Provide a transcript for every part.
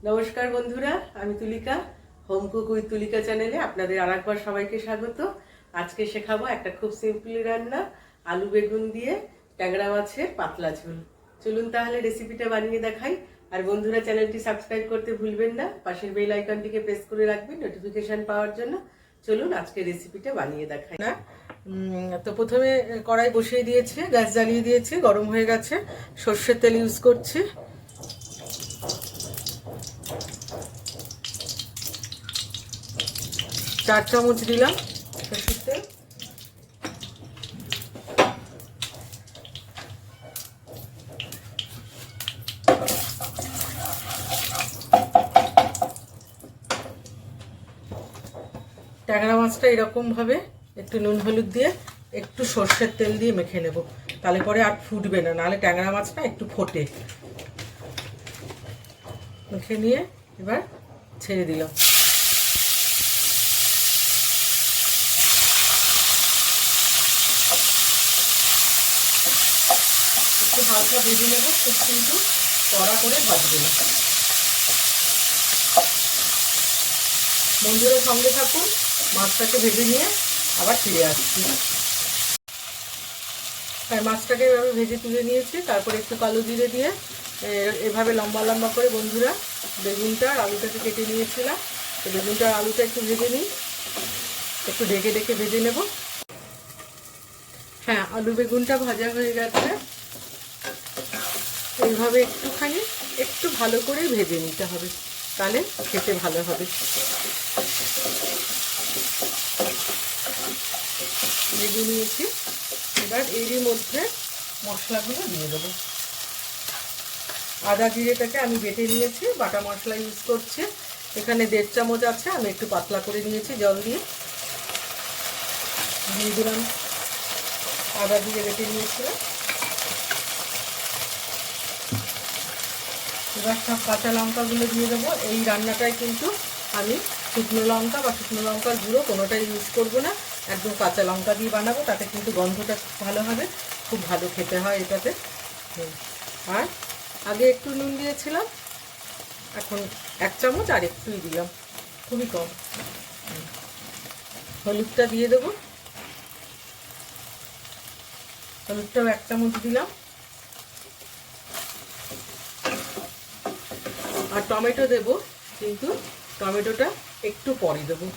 নমস্কার বন্ধুরা, আমি তুলিকা। হোম কুক উইথ তুলিকা চ্যানেলে আপনাদের আরেকবার সবাইকে স্বাগত। আজকে শেখাবো একটা খুব সিম্পল রান্না, আলু বেগুন দিয়ে ট্যাংরা মাছের পাতলা ঝোল। চলুন তাহলে রেসিপিটা বানিয়ে দেখাই। আর বন্ধুরা, চ্যানেলটি সাবস্ক্রাইব করতে ভুলবেন না, পাশের বেল আইকনটিকে প্রেস করে রাখবেন নোটিফিকেশন পাওয়ার জন্য। চলুন আজকে রেসিপিটা বানিয়ে দেখাই। না তো প্রথমে কড়াই বসিয়ে দিয়েছি, গ্যাস জ্বালিয়ে দিয়েছি, গরম হয়ে গেছে। সর্ষের তেল ইউজ করছি। 4 চামচ দিলাম সরষের তেল। ট্যাংরা মাছটা এরকম ভাবে একটু নুন হলুদ দিয়ে একটু সর্ষের তেল দিয়ে মেখে নেব, তাহলে পরে আর ফুটবে না, নাহলে ট্যাংরা মাছটা একটু ফোটে। মেখে নিয়ে এবার ছেড়ে দিলাম। একটু হালকা ভেজে নেব, খুব কিন্তু কড়া করে ভাজবে না। বন্ধুরা সঙ্গে থাকুন, মাছটাকে ভেজে নিয়ে আবার ফিরে আসছি। হ্যাঁ, মাছটাকে এভাবে ভেজে তুলে নিয়েছি। তারপরে একটু কালো জিরে দিয়ে এভাবে লম্বা লম্বা করে বন্ধুরা বেগুনটা আর আলুটাকে কেটে নিয়েছিলাম। তো বেগুনটা আর আলুটা একটু ভেজে নিই, একটু ঢেকে ঢেকে ভেজে নেব। হ্যাঁ, আলু বেগুনটা ভাজা হয়ে গেছে। এইভাবে একটুখানি একটু ভালো করে ভেজে নিতে হবে, তাহলে খেতে ভালো হবে। ভেজে নিয়েছি, এবার এরই মধ্যে মশলাগুলো দিয়ে দেবো। আদা জিরেটাকে আমি বেটে নিয়েছি, বাটা মশলা ইউজ করছি। এখানে 1.5 চামচ আছে, আমি একটু পাতলা করে নিয়েছি জল দিয়ে। দিয়ে দিলাম আদা জিরে বেটে নিয়েছিলাম। এবার সব কাঁচা লঙ্কাগুলো দিয়ে দেবো। এই রান্নাটায় কিন্তু আমি শুকনো লঙ্কা বা শুকনো লঙ্কার গুঁড়ো কোনোটাই ইউজ করব না, একদম কাঁচা লঙ্কা দিয়ে বানাবো। তাতে কিন্তু গন্ধটা ভালো হবে, খুব ভালো খেতে হয় এটাতে। আর আগে একটু নুন দিয়েছিলাম, এখন 1 চামচ আর একটুই দিলাম, খুবই কম। হলুদটা দিয়ে দেবো, হলুদটাও 1 চামচ দিলাম। আর টমেটো দেব, কিন্তু টমেটোটা একটু পরে দেবো।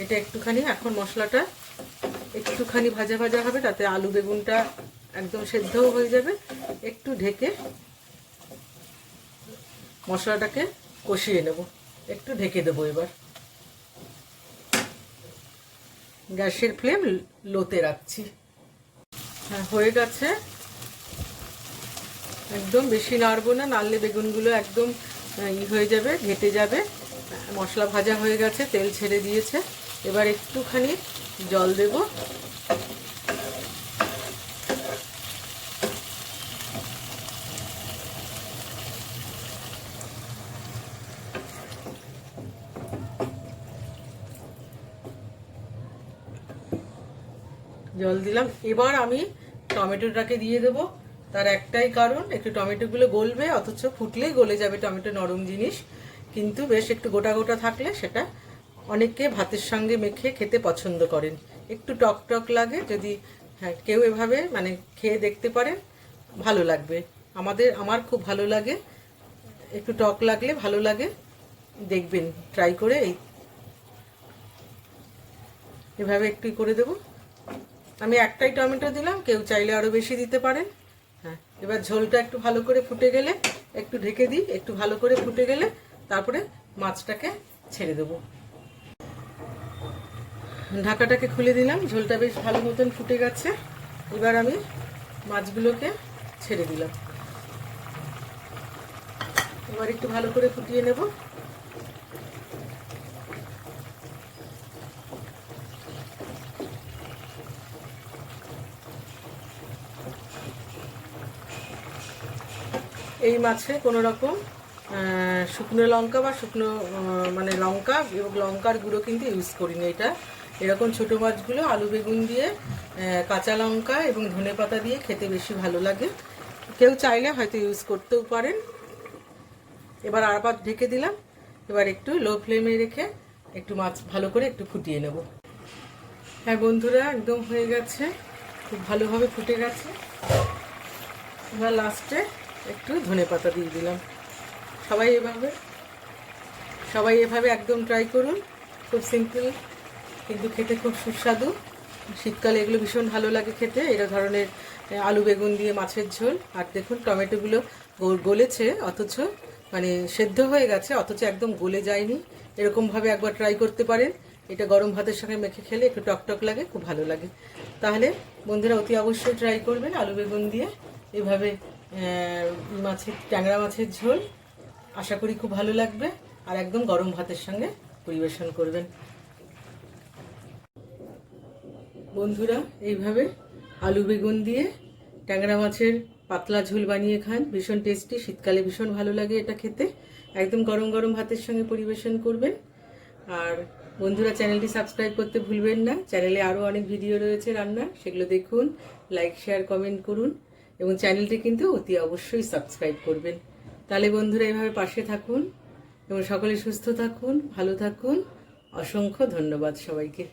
এটা একটুখানি এখন মশলাটা একটুখানি ভাজা ভাজা হবে, তাতে আলু বেগুনটা একদম সেদ্ধও হয়ে যাবে। একটু ঢেকে মশলাটাকে কষিয়ে নেব, একটু ঢেকে দেবো। এবার গ্যাসের ফ্লেম লোতে রাখছি। হ্যাঁ, হয়ে গেছে। একদম বেশি নাড়বো না, নাড়লে বেগুনগুলো একদম হয়ে যাবে, ঘেটে যাবে। মশলা ভাজা হয়ে গেছে, তেল ছেড়ে দিয়েছে। এবার একটুখানি জল দেব। জল দিলাম। এবার আমি টমেটোটাকে দিয়ে দেবো। তার একটাই কারণ, একটু টমেটোগুলো গলবে, অথচ ফুটলেই গলে যাবে, টমেটো নরম জিনিস। কিন্তু বেশ একটু গোটা গোটা থাকলে সেটা অনেকে ভাতের সঙ্গে মেখে খেতে পছন্দ করেন। একটু টক টক লাগে, যদি হ্যাঁ কেউ এভাবে মানে খেয়ে দেখতে পারেন, ভালো লাগবে। আমার খুব ভালো লাগে, একটু টক লাগলে ভালো লাগে। দেখবেন ট্রাই করে এভাবে একটু করে দেবো। আমি একটাই টমেটো দিলাম, কেউ চাইলে আরও বেশি দিতে পারেন। হ্যাঁ, এবার ঝোলটা একটু ভালো করে ফুটে গেলে একটু ঢেকে দিই, একটু ভালো করে ফুটে গেলে তারপরে মাছটাকে ছেড়ে দেবো। ঢাকাটাকে খুলে দিলাম, ঝোলটা বেশ ভালো মতন ফুটে গেছে। এবার আমি মাছগুলোকে ছেড়ে দিলাম। এবার একটু ভালো করে ফুটিয়ে নেব। এই মাছে কোনো রকম শুকনো লঙ্কা বা শুকনো মানে লঙ্কা এবং লঙ্কার গুঁড়ো কিন্তু ইউজ করিনি। এটা এরকম ছোটো মাছগুলো আলু বেগুন দিয়ে কাঁচা লঙ্কা এবং ধনেপাতা দিয়ে খেতে বেশি ভালো লাগে। কেউ চাইলে হয়তো ইউজ করতেও পারেন। এবার আবার ঢেকে দিলাম। এবার একটু লো ফ্লেমে রেখে একটু মাছ ভালো করে একটু ফুটিয়ে নেব। হ্যাঁ বন্ধুরা, একদম হয়ে গেছে, খুব ভালোভাবে ফুটে গেছে। এবার লাস্টে একটু ধনেপাতা দিয়ে দিলাম। সবাই এভাবে একদম ট্রাই করুন। খুব সিম্পল কিন্তু খেতে খুব সুস্বাদু। শীতকালে এগুলো ভীষণ ভালো লাগে খেতে, এরা ধরনের আলু বেগুন দিয়ে মাছের ঝোল। আর দেখুন টমেটোগুলো গলেছে, অথচ মানে সেদ্ধ হয়ে গেছে, অথচ একদম গলে যায়নি। এরকমভাবে একবার ট্রাই করতে পারেন। এটা গরম ভাতের সঙ্গে মেখে খেলে একটু টকটক লাগে, খুব ভালো লাগে। তাহলে বন্ধুরা অতি অবশ্যই ট্রাই করবেন আলু বেগুন দিয়ে এভাবে ট্যাংরা মাছের ঝোল। আশা করি খুব ভালো লাগবে। আর একদম গরম ভাতের সঙ্গে পরিবেশন করবেন। বন্ধুরা এইভাবে আলু বেগুন দিয়ে ট্যাংরা মাছের পাতলা ঝোল বানিয়ে খান, ভীষণ টেস্টি। শীতকালে ভীষণ ভালো লাগে এটা খেতে। একদম গরম গরম ভাতের সঙ্গে পরিবেশন করবেন। আর বন্ধুরা চ্যানেলটি সাবস্ক্রাইব করতে ভুলবেন না। চ্যানেলে আরও অনেক ভিডিও রয়েছে রান্নার, সেগুলো দেখুন, লাইক শেয়ার কমেন্ট করুন এবং চ্যানেলটি কিন্তু অতি অবশ্যই সাবস্ক্রাইব করবেন। তাহলে বন্ধুরা এভাবে পাশে থাকুন এবং সকলে সুস্থ থাকুন, ভালো থাকুন। অসংখ্য ধন্যবাদ সবাইকে।